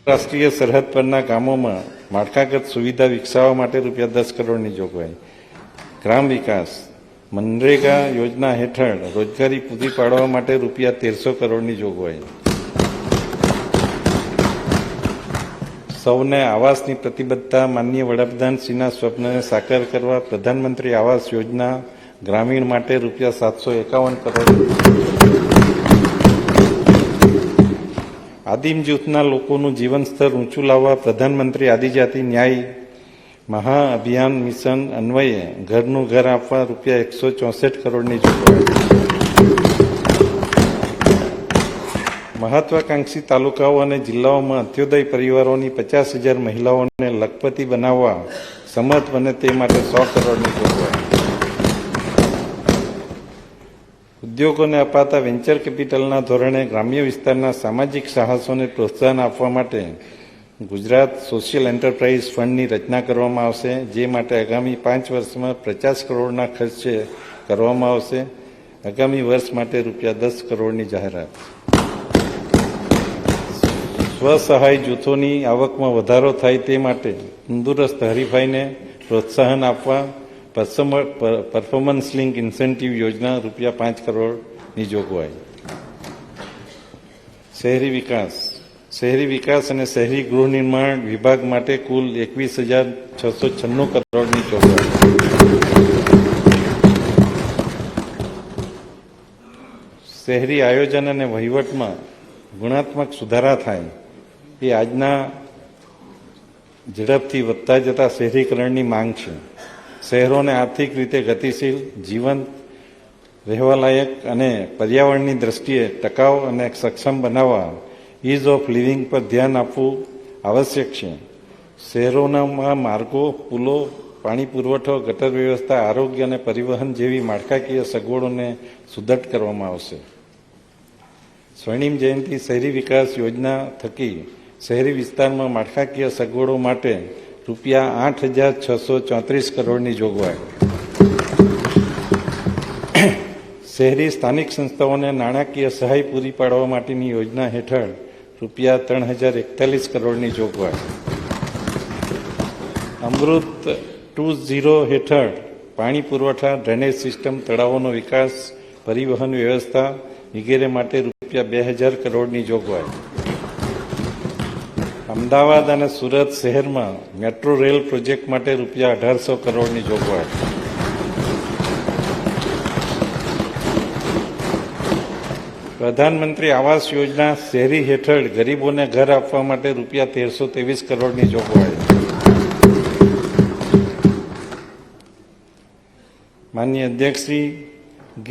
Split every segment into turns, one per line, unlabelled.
રાષ્ટ્રીય સરહદ પરના ગામોમાં માળખાગત સુવિધા વિકસાવવા માટે ₹10 કરોડની જોગવાઈ. ગ્રામ વિકાસ મનરેગા યોજના હેઠળ રોજગારી પૂરી પાડવા માટે ₹1300 કરોડની જોગવાઈ. સૌને આવાસની પ્રતિબદ્ધતા માનનીય વડાપ્રધાનશ્રીના સ્વપ્નને સાકાર કરવા પ્રધાનમંત્રી આવાસ યોજના ગ્રામીણ માટે ₹751 કરોડ. આદિમ જૂથના લોકોનું જીવન સ્તર ઊંચું લાવવા પ્રધાનમંત્રી આદિજાતિ ન્યાય મહાઅભિયાન મિશન અન્વયે ઘરનું ઘર આપવા ₹164 કરોડની જોગવાઈ. મહત્વાકાંક્ષી તાલુકાઓ અને જિલ્લાઓમાં અંત્યોદય પરિવારોની 50,000 મહિલાઓને લખપતિ બનાવવા સમર્થ બને તે માટે ₹100 કરોડની જોગવાઈ. ઉદ્યોગોને અપાતા વેન્ચર કેપિટલના ધોરણે ગ્રામ્ય વિસ્તારના સામાજિક સાહસોને પ્રોત્સાહન આપવા માટે ગુજરાત સોશિયલ એન્ટરપ્રાઇઝ ફંડની રચના કરવામાં આવશે, જે માટે આગામી 5 વર્ષમાં 50 કરોડના ખર્ચે કરવામાં આવશે. આગામી વર્ષ માટે ₹10 કરોડની જાહેરાત. સ્વસહાય જૂથોની આવકમાં વધારો થાય તે માટે તંદુરસ્ત હરીફાઈને પ્રોત્સાહન આપવા પરફોર્મન્સ લિંક ઇન્સેન્ટિવ યોજના ₹5 કરોડની જોગવાઈ. શહેરી વિકાસ અને શહેરી ગૃહ નિર્માણ વિભાગ માટે કુલ 21,696 કરોડની જોગવાઈ. શહેરી આયોજન અને વહીવટમાં ગુણાત્મક સુધારા થાય એ આજના ઝડપથી વધતા જતા શહેરીકરણની માંગ છે. શહેરોને આર્થિક રીતે ગતિશીલ, જીવંત, રહેવાલાયક અને પર્યાવરણની દ્રષ્ટિએ ટકાઉ અને સક્ષમ બનાવવા ઇઝ ઓફ લિવિંગ પર ધ્યાન આપવું આવશ્યક છે. શહેરોના માર્ગો, પુલો, પાણી પુરવઠો, ગટર વ્યવસ્થા, આરોગ્ય અને પરિવહન જેવી માળખાકીય સગવડોને સુદૃઢ કરવામાં આવશે. સ્વર્ણિમ જયંતિ શહેરી વિકાસ યોજના થકી શહેરી વિસ્તારમાં માળખાકીય સગવડો માટે ₹8,634 કરોડની જોગવાઈ. શહેરી સ્થાનિક સંસ્થાઓને નાણાકીય સહાય પૂરી પાડવા માટેની યોજના હેઠળ ₹3,041 કરોડની જોગવાઈ. અમૃત 2.0 હેઠળ પાણી પુરવઠા, ડ્રેનેજ સિસ્ટમ, તળાવોનો વિકાસ, પરિવહન વ્યવસ્થા વગેરે માટે ₹2,000 કરોડની જોગવાઈ. અમદાવાદ અને સુરત શહેરમાં મેટ્રો રેલ પ્રોજેક્ટ માટે ₹1,800 કરોડની જોગવાઈ. પ્રધાનમંત્રી આવાસ યોજના શહેરી હેઠળ ગરીબોને ઘર આપવા માટે ₹1,323 કરોડની જોગવાઈ. માનનીય અધ્યક્ષશ્રી,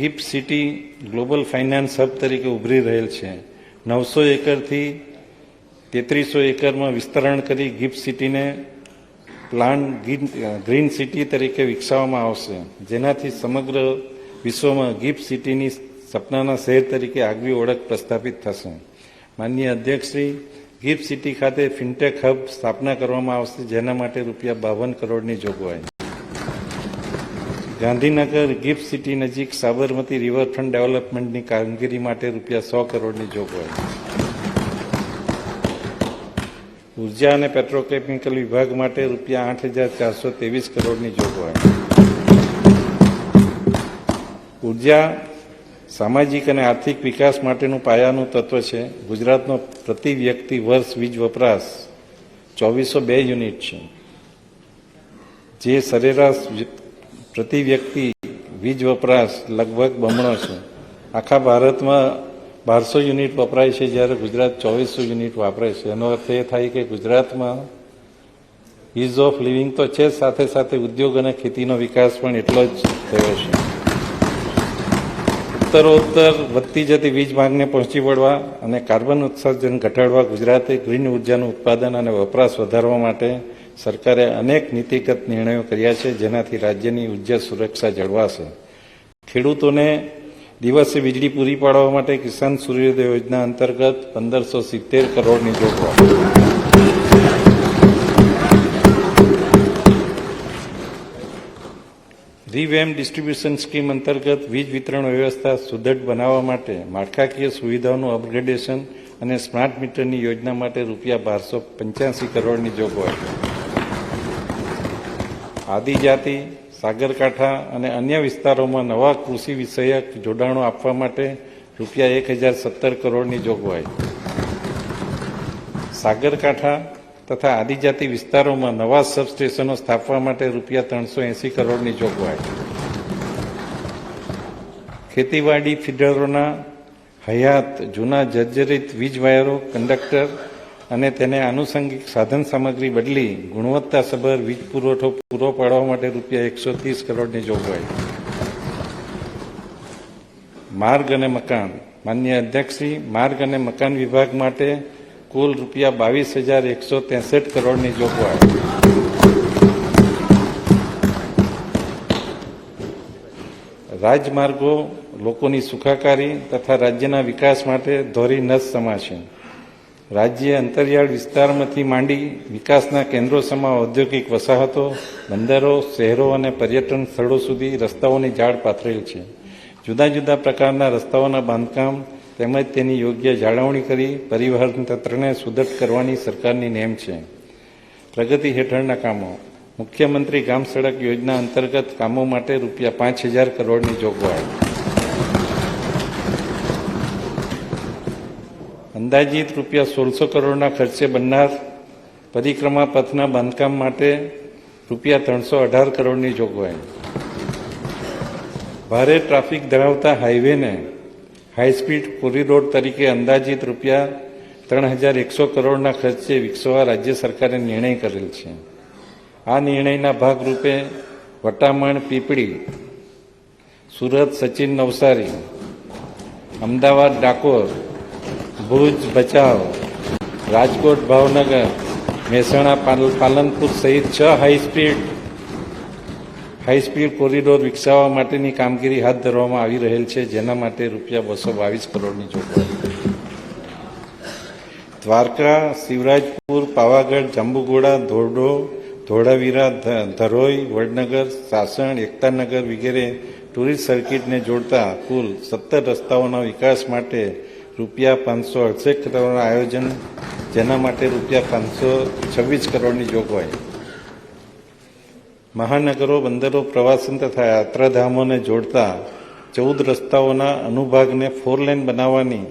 gift city global finance hub તરીકે ઉભરી રહેલ છે. 900 એકરથી 3300 એકરમાં વિસ્તરણ કરી ગિફ્ટ સિટીને પ્લાન ગ્રીન સિટી તરીકે વિકસાવવામાં આવશે, જેનાથી સમગ્ર વિશ્વમાં ગિફ્ટ સિટીની સપનાના શહેર તરીકે આગવી ઓળખ પ્રસ્થાપિત થશે. માનનીય અધ્યક્ષશ્રી, ગિફ્ટ સિટી ખાતે ફિનટેક હબ સ્થાપના કરવામાં આવશે, જેના માટે ₹52 કરોડની જોગવાઈ. ગાંધીનગર ગિફ્ટ સિટી નજીક સાબરમતી રિવરફ્રન્ટ ડેવલપમેન્ટની કામગીરી માટે ₹100 કરોડની જોગવાઈ. ઉર્જા અને પેટ્રોકેમિકલ વિભાગ માટે ₹8,423 કરોડની જોગવાઈ. ઉર્જા સામાજિક અને આર્થિક વિકાસ માટેનું પાયાનું તત્વ છે. ગુજરાતનો પ્રતિ વ્યક્તિ વર્ષ વીજ વપરાશ 2402 યુનિટ છે, જે સરેરાશ પ્રતિ વ્યક્તિ વીજ વપરાશ લગભગ બમણો છે. આખા ભારતમાં 1200 યુનિટ વપરાય છે, જ્યારે ગુજરાત 2400 યુનિટ વાપરે છે. એનો અર્થ એ થાય કે ગુજરાતમાં ઇઝ ઓફ લિવિંગ તો છે, સાથે સાથે ઉદ્યોગ અને ખેતીનો વિકાસ પણ એટલો જ થયો છે. ઉત્તરોત્તર વધતી જતી વીજ માંગને પહોંચી વળવા અને કાર્બન ઉત્સર્જન ઘટાડવા ગુજરાતે ગ્રીન ઉર્જાનું ઉત્પાદન અને વપરાશ વધારવા માટે સરકારે અનેક નીતિગત નિર્ણયો કર્યા છે, જેનાથી રાજ્યની ઉર્જા સુરક્ષા જળવાશે. ખેડૂતોને દિવસે વીજળી પૂરી પાડવા માટે કિસાન સૂર્યોદય યોજના અંતર્ગત 1570 કરોડની જોગવાઈ. રીવેમ ડિસ્ટ્રીબ્યુશન સ્કીમ અંતર્ગત વીજ વિતરણ વ્યવસ્થા સુદૃઢ બનાવવા માટે માળખાકીય સુવિધાઓનું અપગ્રેડેશન અને સ્માર્ટ મીટરની યોજના માટે રૂપિયા 1285 કરોડની જોગવાઈ. આદિજાતિ, સાગરકાંઠા અને અન્ય વિસ્તારોમાં નવા કૃષિ વિષયક જોડાણો આપવા માટે રૂપિયા 1017 કરોડની જોગવાઈ. સાગરકાંઠા તથા આદિજાતિ વિસ્તારોમાં નવા સબસ્ટેશનો સ્થાપવા માટે રૂપિયા 380 કરોડની જોગવાઈ. ખેતીવાડી ફીડરોના હયાત જૂના જર્જરિત વીજ વાયરો, કંડક્ટર અને તેને આનુષંગિક સાધન સામગ્રી બદલી ગુણવત્તાસભર વીજ પુરવઠો પૂરો પાડવા માટે રૂપિયા 130 કરોડની જોગવાઈ. માર્ગ અને મકાન. માનનીય અધ્યક્ષશ્રી, માર્ગ અને મકાન વિભાગ માટે કુલ રૂપિયા 22,163 કરોડની જોગવાઈ. રાજમાર્ગો લોકોની સુખાકારી તથા રાજ્યના વિકાસ માટે ધોરી નસ સમા છે. રાજ્ય અંતરિયાળ વિસ્તારમાંથી માંડી વિકાસના કેન્દ્રો સમા ઔદ્યોગિક વસાહતો, બંદરો, શહેરો અને પર્યટન સ્થળો સુધી રસ્તાઓની જાળ પાથરેલ છે. જુદા જુદા પ્રકારના રસ્તાઓના બાંધકામ તેમજ તેની યોગ્ય જાળવણી કરી પરિવહન તંત્રને સુદૃઢ કરવાની સરકારની નેમ છે. પ્રગતિ હેઠળના કામો. મુખ્યમંત્રી ગ્રામ સડક યોજના અંતર્ગત કામો માટે રૂપિયા 5,000 કરોડની જોગવાઈ. અંદાજિત રૂપિયા 1,600 કરોડના ખર્ચે બનનાર પરિક્રમા પથના બાંધકામ માટે રૂપિયા 318 કરોડની જોગવાઈ. ભારે ટ્રાફિક ધરાવતા હાઈવેને હાઈસ્પીડ કોરિડોર તરીકે અંદાજિત રૂપિયા 3,100 કરોડના ખર્ચે વિકસાવવા રાજ્ય સરકારે નિર્ણય કરેલ છે. આ નિર્ણયના ભાગરૂપે વટામણ પીપળી, સુરત સચિન નવસારી, અમદાવાદ ડાકોર, ભુજ ભચાઉ, રાજકોટ ભાવનગર, મહેસાણા પાલનપુર સહિત 6 હાઈસ્પીડ કોરિડોર વિકસાવવા માટેની કામગીરી હાથ ધરવામાં આવી રહેલ છે, જેના માટે રૂપિયા 222 કરોડની જોગવાઈ. દ્વારકા, શિવરાજપુર, પાવાગઢ, જાંબુઘોડા, ધોરડો, ધોળાવીરા, ધરોઈ, વડનગર, સાસણ, એકતાનગર વગેરે ટુરિસ્ટ સર્કિટને જોડતા કુલ 17 રસ્તાઓના વિકાસ માટે રૂપિયા 568 કરોડના આયોજન, જેના માટે રૂપિયા 526 કરોડની જોગવાઈ. મહાનગરો, બંદરો, પ્રવાસન તથા યાત્રાધામોને જોડતા 14 રસ્તાઓના અનુભાગને 4 લેન બનાવવાની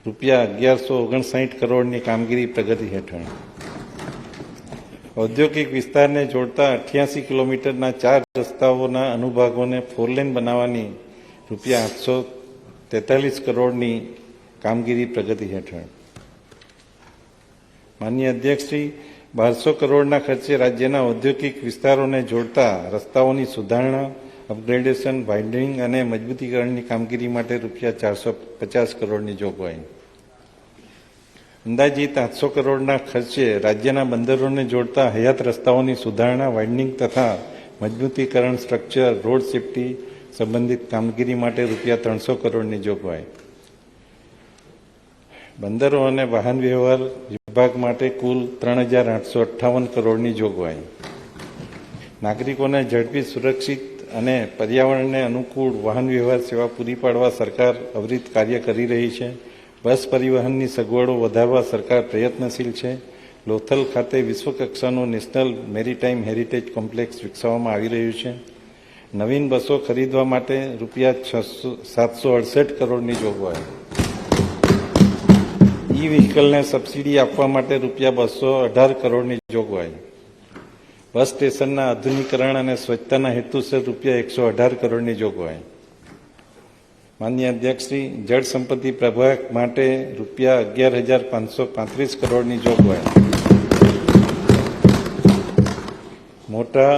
રૂપિયા 1,159 કરોડની કામગીરી પ્રગતિ હેઠળ. ઔદ્યોગિક વિસ્તારને જોડતા 88 કિલોમીટરના 4 રસ્તાઓના અનુભાગોને 4 લેન બનાવવાની રૂપિયા 843 કરોડની કામગીરી પ્રગતિ હેઠળ. માનનીય અધ્યક્ષશ્રી, 1200 કરોડના ખર્ચે રાજ્યના ઔદ્યોગિક વિસ્તારોને જોડતા રસ્તાઓની સુધારણા, અપગ્રેડેશન, વાઇડનિંગ અને મજબૂતીકરણની કામગીરી માટે રૂપિયા 450 કરોડની જોગવાઈ. અંદાજિત 800 કરોડના ખર્ચે રાજ્યના બંદરોને જોડતા હયાત રસ્તાઓની સુધારણા, વાઇડનિંગ તથા મજબૂતીકરણ, સ્ટ્રક્ચર, રોડ સેફટી સંબંધિત કામગીરી માટે રૂપિયા 300 કરોડની જોગવાઈ. બંદરો અને વાહન વ્યવહાર વિભાગ માટે કુલ 3,858 કરોડની જોગવાઈ. નાગરિકોને ઝડપી, સુરક્ષિત અને પર્યાવરણને અનુકૂળ વાહન વ્યવહાર સેવા પૂરી પાડવા સરકાર અવિરત કાર્ય કરી રહી છે. બસ પરિવહનની સગવડો વધારવા સરકાર પ્રયત્નશીલ છે. લોથલ ખાતે વિશ્વકક્ષાનું નેશનલ મેરીટાઈમ હેરિટેજ કોમ્પ્લેક્સ વિકસાવવામાં આવી રહ્યું છે. નવીન બસો ખરીદવા માટે રૂપિયા 768 કરોડની જોગવાઈ. ઈ વ્હીકલને સબસિડી આપવા માટે રૂપિયા 218 કરોડની જોગવાઈ. બસ સ્ટેશનના આધુનિકરણ અને સ્વચ્છતાના હેતુસર રૂપિયા 118 કરોડની જોગવાઈ. માનનીય અધ્યક્ષશ્રી, જળ સંપત્તિ પ્રભાગ માટે રૂપિયા 11,535 કરોડની જોગવાઈ. મોટા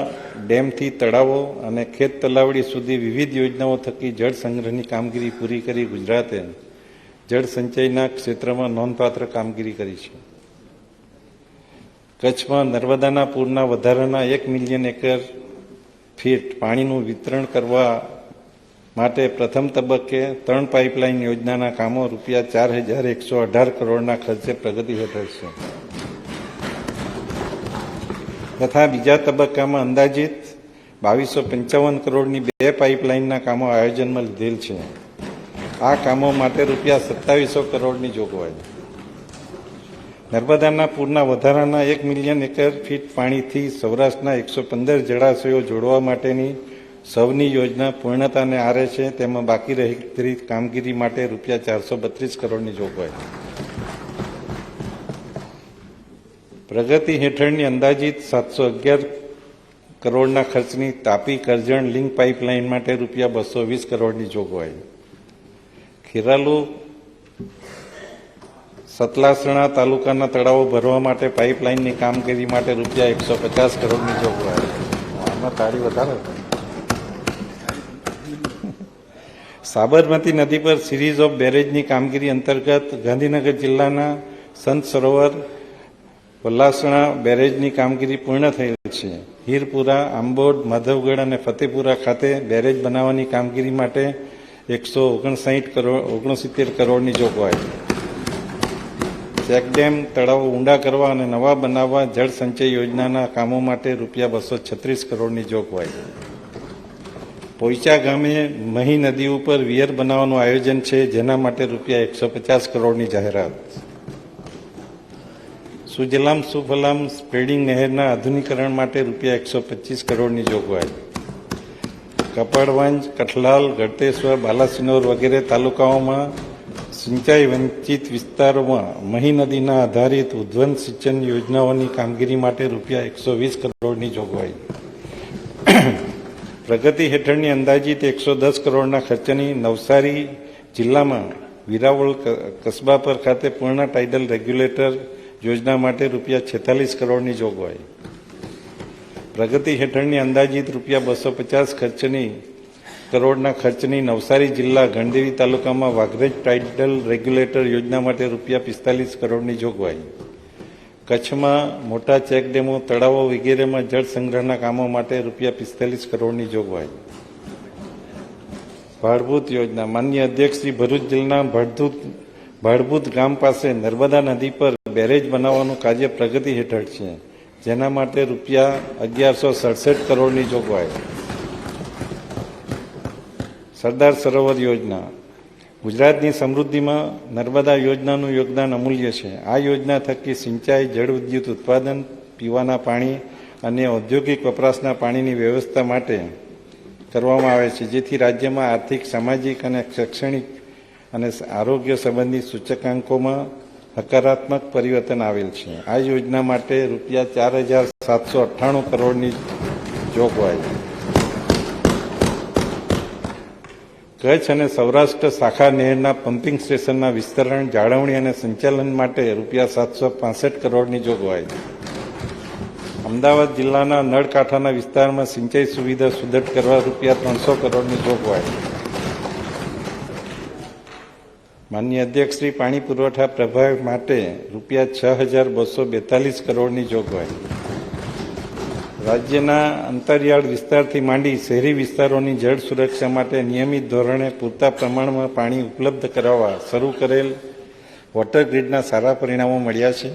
ડેમથી તળાવો અને ખેત તલાવડી સુધી વિવિધ યોજનાઓ થકી જળ સંગ્રહની કામગીરી પૂરી કરી ગુજરાતે જળ સંચયના ક્ષેત્રમાં નોંધપાત્ર કામગીરી કરી છે. કચ્છમાં નર્મદાના પૂરના વધારાના 1 મિલિયન એકર ફીટ પાણીનું વિતરણ કરવા માટે પ્રથમ તબક્કે 3 પાઇપલાઇન યોજનાના કામો રૂપિયા 4,118 કરોડના ખર્ચે પ્રગતિ હેઠળ છે તથા બીજા તબક્કામાં અંદાજિત 2,255 કરોડની 2 પાઇપલાઇનના કામો આયોજનમાં લીધેલ છે. આ કામો માટે રૂપિયા 2,700 કરોડની જોગવાઈ. નર્મદાના પૂરના વધારાના 1 મિલિયન એકર ફીટ પાણીથી સૌરાષ્ટ્રના 115 જળાશયો જોડવા માટેની સૌની યોજના પૂર્ણતાને આરે છે. તેમાં બાકી રહેલી કામગીરી માટે રૂપિયા 432 કરોડની જોગવાઈ. પ્રગતિ હેઠળની અંદાજિત 711 કરોડના ખર્ચની તાપી કરજણ લિંક પાઇપલાઇન માટે રૂપિયા 220 કરોડની જોગવાઈ. ખેરાલુ સતલાસણા તાલુકાના તળાવો ભરવા માટે પાઇપલાઇનની કામગીરી માટે રૂપિયા 150 કરોડની જોગવાઈ. આમાં તાળી વધારે. સાબરમતી નદી પર સિરીઝ ઓફ બેરેજની કામગીરી અંતર્ગત ગાંધીનગર જિલ્લાના સંત સરોવર વલ્લાસણા બેરેજની કામગીરી પૂર્ણ થયેલ છે. હીરપુરા, આંબોડ, માધવગઢ અને ફતેપુરા ખાતે બેરેજ બનાવવાની કામગીરી માટે 169 કરોડની જોગવાઈ. ચેકડેમ તળાવો ઊંડા કરવા અને નવા બનાવવા જળ સંચય યોજનાના કામો માટે રૂપિયા 236 કરોડની જોગવાઈ. પોઈચા ગામે મહી નદી ઉપર વિયર બનાવવાનું આયોજન છે, જેના માટે રૂપિયા 150 કરોડની જાહેરાત. સુજલામ સુફલામ સ્પ્રેડિંગ નહેરના આધુનિકરણ માટે રૂપિયા 125 કરોડની જોગવાઈ. કપડવંજ, કઠલાલ, ગળતેશ્વર, બાલાસિનોર વગેરે તાલુકાઓમાં સિંચાઈ વંચિત વિસ્તારોમાં મહી નદીના આધારિત ઉદ્વહન સિંચન યોજનાઓની કામગીરી માટે રૂપિયા 120 કરોડની જોગવાઈ. પ્રગતિ હેઠળની અંદાજિત 110 કરોડના ખર્ચની નવસારી જિલ્લામાં વિરાવળ કસ્બા પર ખાતે પૂર્ણ ટાઇડલ રેગ્યુલેટર યોજના માટે રૂપિયા 46 કરોડની જોગવાઈ. પ્રગતિ હેઠળની અંદાજિત રૂપિયા 250 કરોડના ખર્ચની નવસારી જિલ્લા ગણદેવી તાલુકામાં વાઘરેજ ટાઇડલ રેગ્યુલેટર યોજના માટે રૂપિયા 45 કરોડની જોગવાઈ. કચ્છમાં મોટા ચેકડેમો, તળાવો વગેરેમાં જળ સંગ્રહના કામો માટે રૂપિયા 45 કરોડની જોગવાઈ. ભાડભૂત યોજના. માનનીય અધ્યક્ષ શ્રી, ભરૂચ જિલ્લાના ભાડભૂત ગામ પાસે નર્મદા નદી પર બેરેજ બનાવવાનું કાર્ય પ્રગતિ હેઠળ છે, જેના માટે રૂપિયા 1167 કરોડની જોગવાઈ. સરદાર સરોવર યોજના. ગુજરાતની સમૃદ્ધિમાં નર્મદા યોજનાનું યોગદાન અમૂલ્ય છે. આ યોજના થકી સિંચાઈ, જળ વિદ્યુત ઉત્પાદન, પીવાના પાણી અને ઔદ્યોગિક વપરાશના પાણીની વ્યવસ્થા માટે કરવામાં આવે છે, જેથી રાજ્યમાં આર્થિક, સામાજિક અને શૈક્ષણિક અને આરોગ્ય સંબંધી સૂચકાંકોમાં હકારાત્મક પરિવર્તન આવેલ છે. આ યોજના માટે રૂપિયા 4798 કરોડની જોગવાઈ. કચ્છ અને સૌરાષ્ટ્ર શાખા નહેરના પમ્પિંગ સ્ટેશનના વિસ્તરણ, જાળવણી અને સંચાલન માટે રૂપિયા 765 કરોડની જોગવાઈ. અમદાવાદ જિલ્લાના નળકાંઠાના વિસ્તારમાં સિંચાઈ સુવિધા સુદૃઢ કરવા રૂપિયા 300 કરોડની જોગવાઈ. માનનીય અધ્યક્ષ શ્રી, પાણી પુરવઠા પ્રભાવ માટે રૂપિયા 6242 કરોડની જોગવાઈ. રાજ્યના અંતરિયાળ વિસ્તારથી માંડી શહેરી વિસ્તારોની જળ સુરક્ષા માટે નિયમિત ધોરણે પૂરતા પ્રમાણમાં પાણી ઉપલબ્ધ કરાવવા શરૂ કરેલ વોટર ગ્રીડના સારા પરિણામો મળ્યા છે.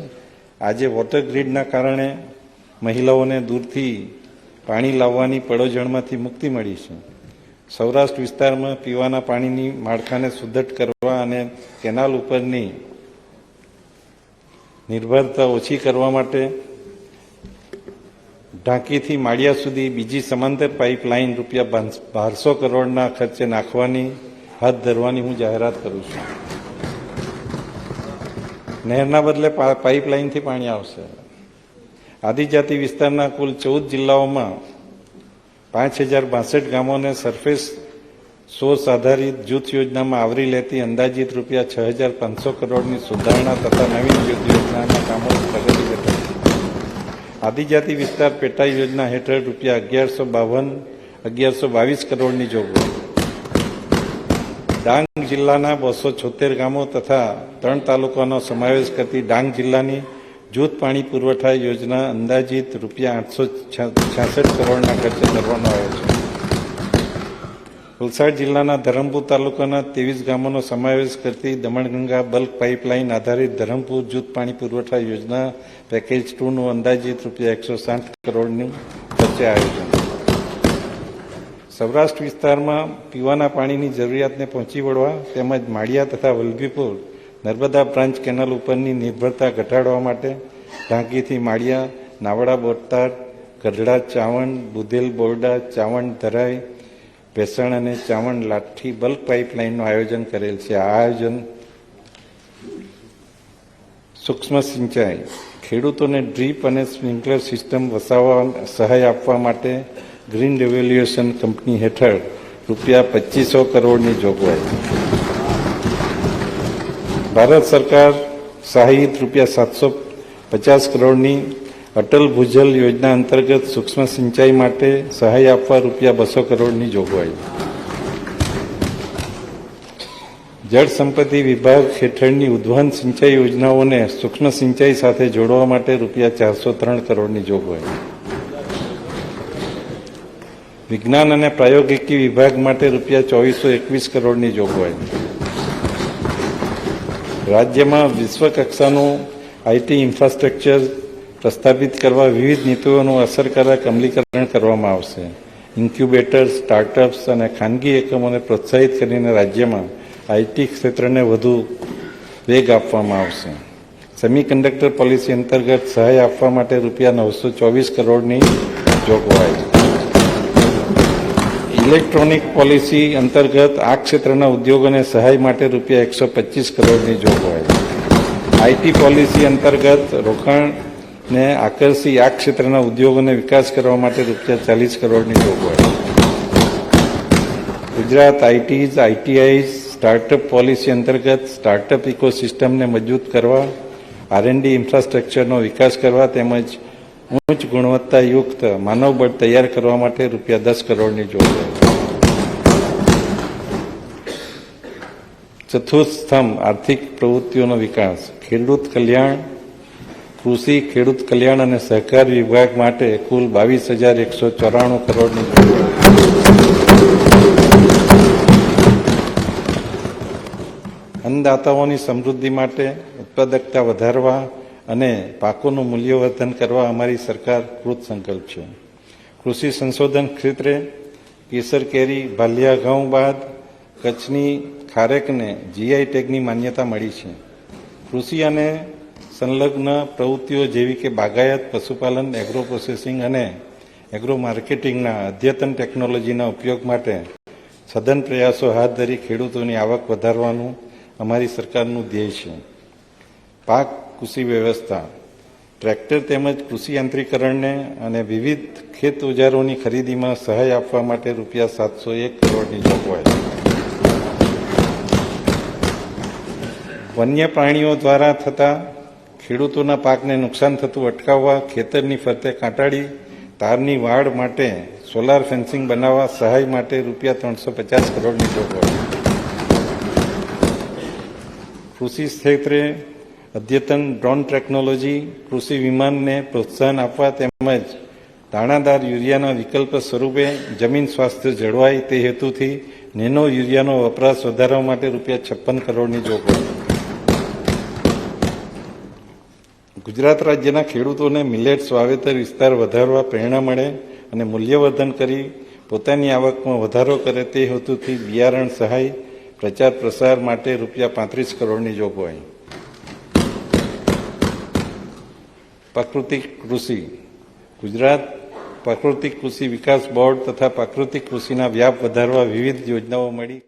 આજે વોટર ગ્રીડના કારણે મહિલાઓને દૂરથી પાણી લાવવાની પડોજણમાંથી મુક્તિ મળી છે. સૌરાષ્ટ્ર વિસ્તારમાં પીવાના પાણીની માળખાને સુદૃઢ કરવા અને કેનાલ ઉપરની નિર્ભરતા ઓછી કરવા માટે ઢાંકીથી માળિયા સુધી બીજી સમાંતર પાઇપલાઇન રૂપિયા 1200 કરોડના ખર્ચે નાખવાની હાથ ધરવાની હું જાહેરાત કરું છું. નહેરના બદલે પાઇપલાઇનથી પાણી આવશે. આદિજાતિ વિસ્તારના કુલ 14 જિલ્લાઓમાં 5062 ગામોને સરફેસ સોર્સ આધારિત જૂથ યોજનામાં આવરી લેતી અંદાજિત રૂપિયા 6500 કરોડની સુધારણા તથા નવીન જૂથ યોજનાના કામો પ્રગતિ હેઠળ. આદિજાતિ વિસ્તાર પેટા યોજના હેઠળ રૂપિયા 1122 કરોડની જોગવાઈ. ડાંગ જિલ્લાના 276 ગામો તથા 3 તાલુકાનો સમાવેશ કરતી ડાંગ જિલ્લાની જૂથ પાણી પુરવઠા યોજના અંદાજિત રૂપિયા 866 કરોડના ખર્ચે કરવાનો આવ્યો છે. વલસાડ જિલ્લાના ધરમપુર તાલુકાના 23 ગામોનો સમાવેશ કરતી દમણગંગા બલ્ક પાઇપલાઇન આધારિત ધરમપુર જૂથ પાણી પુરવઠા યોજના પેકેજ 2 નું અંદાજિત રૂપિયા 160 કરોડનું ખર્ચે આયોજન. સૌરાષ્ટ્ર વિસ્તારમાં પીવાના પાણીની જરૂરિયાતને પહોંચી વળવા તેમજ માળિયા તથા વલભીપુર નર્મદા બ્રાન્ચ કેનાલ ઉપરની નિર્ભરતા ઘટાડવા માટે ઢાંકીથી માળિયા, નાવડા બોટાદ, ગઢડા ચાવણ, બુધેલ બોરડા, ચાવણ ધરાઈ, ભેસણ અને ચાવણ લાઠી બલ્ક પાઇપલાઇનનું આયોજન કરેલ છે. આ આયોજન સૂક્ષ્મ સિંચાઈ, ખેડૂતોને ડ્રીપ અને સ્પ્રિંકલર સિસ્ટમ વસાવવા સહાય આપવા માટે ગ્રીન રેવોલ્યુશન કંપની હેઠળ રૂપિયા 2500 કરોડની જોગવાઈ. ભારત સરકાર સહાયિત રૂપિયા 750 કરોડની અટલ ભૂજલ યોજના અંતર્ગત સૂક્ષ્મ સિંચાઈ માટે સહાય આપવા રૂપિયા 200 કરોડની જોગવાઈ. જળ સંપત્તિ વિભાગ હેઠળની ઉદ્વહન સિંચાઈ યોજનાઓને સૂક્ષ્મ સિંચાઈ સાથે જોડવા માટે રૂપિયા 403 કરોડની જોગવાઈ. વિજ્ઞાન અને પ્રાયોગિકી વિભાગ માટે રૂપિયા 2421 કરોડની જોગવાઈ. રાજ્યમાં વિશ્વકક્ષાનું આઈટી ઇન્ફ્રાસ્ટ્રક્ચર પ્રસ્થાપિત કરવા વિવિધ નીતિઓનું અસરકારક અમલીકરણ કરવામાં આવશે. ઇન્ક્યુબેટર, સ્ટાર્ટઅપ્સ અને ખાનગી એકમોને પ્રોત્સાહિત કરીને રાજ્યમાં આઈટી ક્ષેત્રને વધુ વેગ આપવામાં આવશે. સેમિકન્ડક્ટર પોલિસી અંતર્ગત સહાય આપવા માટે રૂપિયા 924 કરોડની જોગવાઈ. ઇલેક્ટ્રોનિક પોલિસી અંતર્ગત આ ક્ષેત્રના ઉદ્યોગોને સહાય માટે રૂપિયા 125 કરોડની જોગવાઈ. આઈટી પોલિસી અંતર્ગત રોકાણને આકર્ષી આ ક્ષેત્રના ઉદ્યોગોને વિકાસ કરવા માટે રૂપિયા 40 કરોડની જોગવાઈ. ગુજરાત આઈટીઆઈ સ્ટાર્ટઅપ પોલિસી અંતર્ગત સ્ટાર્ટઅપ ઇકોસિસ્ટમને મજબૂત કરવા, આરએનડી ઇન્ફ્રાસ્ટ્રક્ચરનો વિકાસ કરવા તેમજ ઉચ્ચ ગુણવત્તાયુક્ત માનવબળ તૈયાર કરવા માટે રૂપિયા 10 કરોડની જોગવાઈ. ચતુર્થ સ્તંભ આર્થિક પ્રવૃત્તિઓનો વિકાસ, ખેડૂત કલ્યાણ, કૃષિ, ખેડૂત કલ્યાણ અને સહકાર વિભાગ માટે કુલ 22,194 કરોડની જોગવાઈ. અન્નદાતાઓની સમૃદ્ધિ માટે ઉત્પાદકતા વધારવા અને પાકોનું મૂલ્યવર્ધન કરવા અમારી સરકાર કૃત સંકલ્પ છે. કૃષિ સંશોધન ક્ષેત્રે કેસર કેરી, ભાલિયા ઘઉં બાદ કચ્છની ખારેકને જીઆઈ ટેગની માન્યતા મળી છે. કૃષિ અને સંલગ્ન પ્રવૃત્તિઓ જેવી કે બાગાયત, પશુપાલન, એગ્રો પ્રોસેસિંગ અને એગ્રો માર્કેટિંગના અદ્યતન ટેકનોલોજીના ઉપયોગ માટે સઘન પ્રયાસો હાથ ધરી ખેડૂતોની આવક વધારવાનું અમારી સરકારનું ધ્યેય છે. પાક કૃષિ વ્યવસ્થા, ટ્રેક્ટર તેમજ કૃષિ યાંત્રીકરણને અને વિવિધ ખેત ઓજારોની ખરીદીમાં સહાય આપવા માટે રૂપિયા 701 કરોડની જોગવાઈ. વન્ય પ્રાણીઓ દ્વારા થતા ખેડૂતોના પાકને નુકસાન થતું અટકાવવા ખેતરની ફરતે કાંટાળી તારની વાડ માટે સોલાર ફેન્સિંગ બનાવવા સહાય માટે રૂપિયા 350 કરોડની જોગવાઈ. કૃષિ ક્ષેત્રે અદ્યતન ડ્રોન ટેકનોલોજી, કૃષિ વિમાનને પ્રોત્સાહન આપવા તેમજ દાણાદાર યુરિયાના વિકલ્પ સ્વરૂપે જમીન સ્વાસ્થ્ય જળવાય તે હેતુથી નેનો યુરિયાનો વપરાશ વધારવા માટે રૂપિયા 56 કરોડની જોગવાઈ. ગુજરાત રાજ્યના ખેડૂતોને મિલેટ્સ વાવેતર વિસ્તાર વધારવા પ્રેરણા મળે અને મૂલ્યવર્ધન કરી પોતાની આવકમાં વધારો કરે તે હેતુથી બિયારણ સહાય, પ્રચાર પ્રસાર માટે રૂપિયા 35 કરોડની જોગવાઈ. પ્રાકૃતિક કૃષિ, ગુજરાત પ્રાકૃતિક કૃષિ વિકાસ બોર્ડ તથા પ્રાકૃતિક કૃષિના વ્યાપ વધારવા વિવિધ યોજનાઓ મળી